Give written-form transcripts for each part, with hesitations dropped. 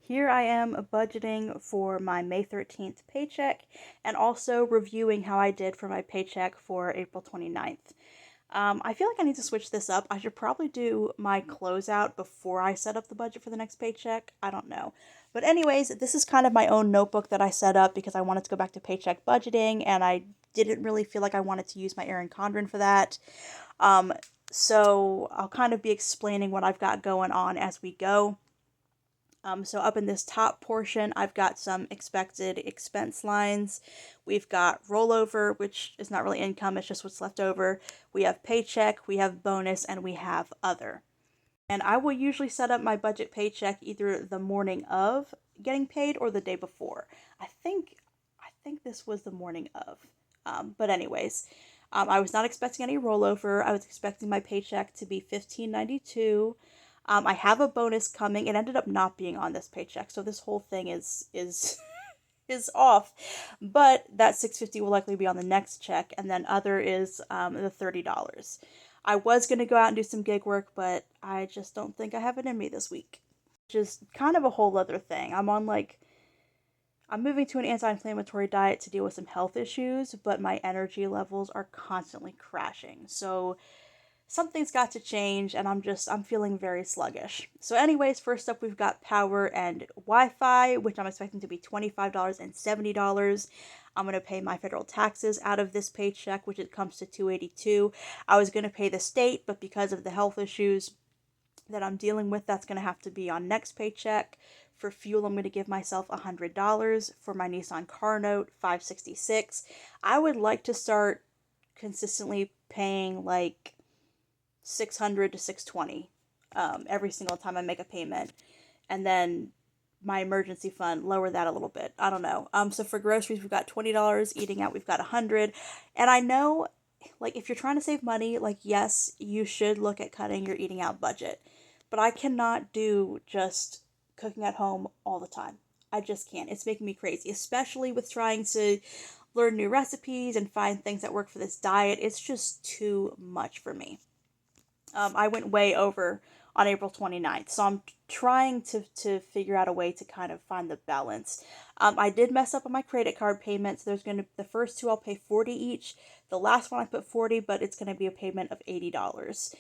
Here I am budgeting for my May 13th paycheck and also reviewing how I did for my paycheck for April 29th. I feel like I need to switch this up. I should probably do my closeout before I set up the budget for the next paycheck. I don't know. But anyways, this is kind of my own notebook that I set up because I wanted to go back to paycheck budgeting and I didn't really feel like I wanted to use my Erin Condren for that. Um, so I'll kind of be explaining what I've got going on as we go. So up in this top portion, I've got some expected expense lines. We've got rollover, which is not really income, it's just what's left over. We have paycheck, we have bonus, and we have other. And I will usually set up my budget paycheck either the morning of getting paid or the day before. I think this was the morning of. But anyways, I was not expecting any rollover. I was expecting my paycheck to be $15.92. I have a bonus coming. It ended up not being on this paycheck, so this whole thing is is off. But that $6.50 will likely be on the next check, and then other is the $30. I was gonna go out and do some gig work, but I just don't think I have it in me this week. Just kind of a whole other thing. I'm moving to an anti-inflammatory diet to deal with some health issues, but my energy levels are constantly crashing. So something's got to change and I'm feeling very sluggish. So anyways, first up we've got power and Wi-Fi, which I'm expecting to be $25 and $70. I'm going to pay my federal taxes out of this paycheck, which it comes to $282. I was going to pay the state, but because of the health issues that I'm dealing with, that's going to have to be on next paycheck. For fuel, I'm going to give myself $100. For my Nissan car note, $566. I would like to start consistently paying like 600 to 620 every single time I make a payment, and then my emergency fund lower that a little bit. I don't know. So for groceries we've got $20, eating out we've got 100, and I know like if you're trying to save money, like yes, you should look at cutting your eating out budget, but I cannot do just cooking at home all the time. I just can't. It's making me crazy, especially with trying to learn new recipes and find things that work for this diet. It's just too much for me. I went way over on April 29th. So I'm trying to figure out a way to kind of find the balance. I did mess up on my credit card payments. There's going to, the first two I'll pay 40 each. The last one I put 40, but it's going to be a payment of $80.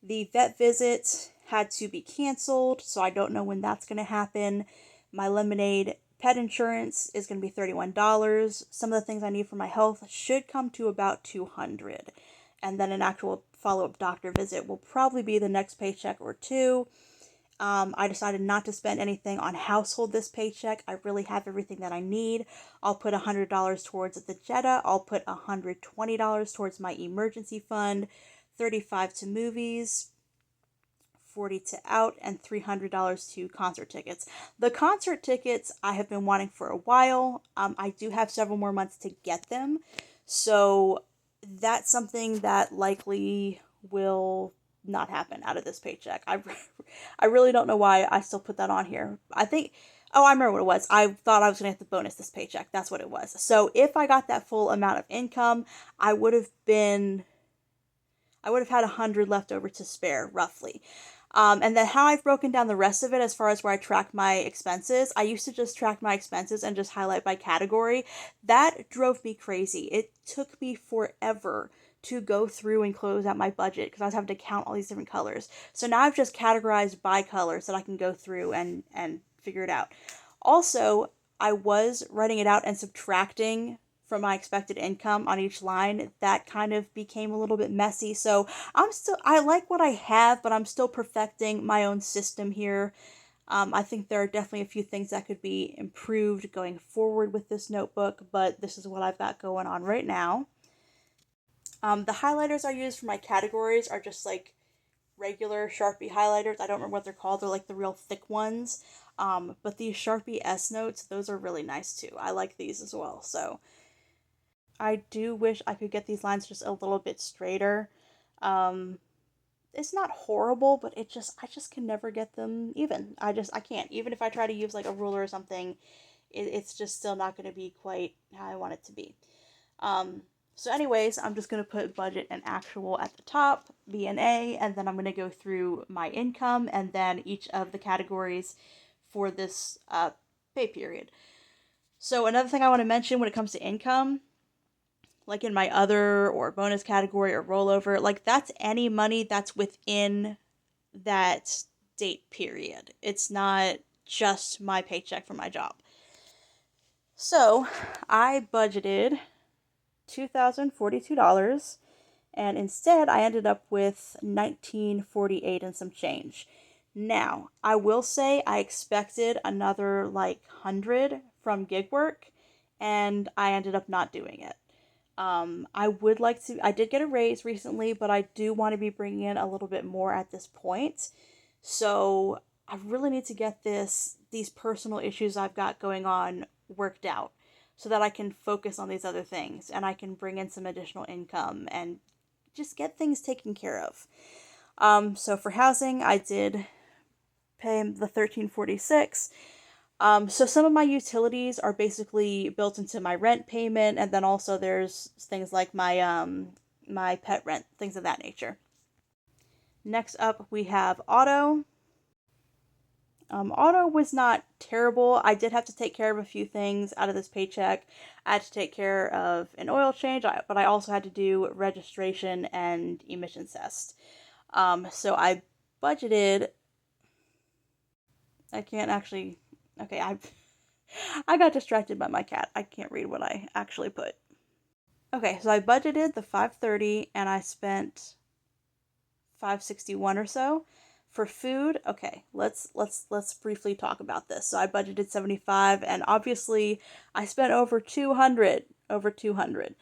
The vet visit had to be canceled, so I don't know when that's going to happen. My Lemonade pet insurance is going to be $31. Some of the things I need for my health should come to about $200. And then an actual follow-up doctor visit will probably be the next paycheck or two. I decided not to spend anything on household this paycheck. I really have everything that I need. I'll put $100 towards the Jetta. I'll put $120 towards my emergency fund, $35 to movies, $40 to out, and $300 to concert tickets. The concert tickets I have been wanting for a while. I do have several more months to get them, so that's something that likely will not happen out of this paycheck. I really don't know why I still put that on here. I remember what it was. I thought I was going to get the bonus this paycheck. That's what it was. So if I got that full amount of income, I would have had 100 left over to spare, roughly. And then how I've broken down the rest of it as far as where I track my expenses, I used to just track my expenses and just highlight by category. That drove me crazy. It took me forever to go through and close out my budget because I was having to count all these different colors. So now I've just categorized by color so that I can go through and figure it out. Also, I was writing it out and subtracting from my expected income on each line. That kind of became a little bit messy. So I like what I have, but I'm still perfecting my own system here. I think there are definitely a few things that could be improved going forward with this notebook, but this is what I've got going on right now. The highlighters I use for my categories are just like regular Sharpie highlighters. I don't remember what they're called. They're like the real thick ones. But these Sharpie S notes, those are really nice too. I like these as well. So I do wish I could get these lines just a little bit straighter. Um, it's not horrible, but I just can never get them even. I can't. Even if I try to use like a ruler or something, it's just still not going to be quite how I want it to be. Um, so anyways, I'm just going to put budget and actual at the top, B and A, and then I'm going to go through my income and then each of the categories for this pay period. So another thing I want to mention when it comes to income, like in my other or bonus category or rollover, like that's any money that's within that date period. It's not just my paycheck from my job. So I budgeted $2,042, and instead I ended up with $1,948 and some change. Now, I will say I expected another like 100 from gig work, and I ended up not doing it. I would like to, I did get a raise recently, but I do want to be bringing in a little bit more at this point. So I really need to get these personal issues I've got going on worked out so that I can focus on these other things and I can bring in some additional income and just get things taken care of. So for housing, I did pay the $1,346. So some of my utilities are basically built into my rent payment, and then also there's things like my pet rent, things of that nature. Next up, we have auto. Auto was not terrible. I did have to take care of a few things out of this paycheck. I had to take care of an oil change, but I also had to do registration and emissions test. So I budgeted. I can't actually. Okay, I got distracted by my cat. I can't read what I actually put. Okay, so I budgeted the 530 and I spent 561 or so. For food, okay, let's briefly talk about this. So I budgeted 75 and obviously I spent over 200, over 200.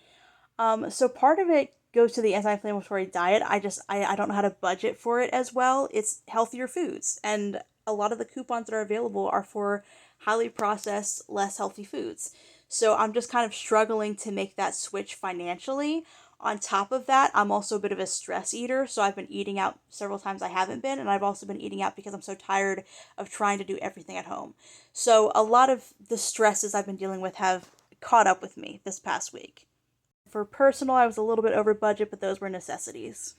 So part of it goes to the anti-inflammatory diet. I don't know how to budget for it as well. It's healthier foods, and a lot of the coupons that are available are for highly processed, less healthy foods. So I'm just kind of struggling to make that switch financially. On top of that, I'm also a bit of a stress eater, so I've been eating out several times I haven't been, and I've also been eating out because I'm so tired of trying to do everything at home. So a lot of the stresses I've been dealing with have caught up with me this past week. For personal, I was a little bit over budget, but those were necessities.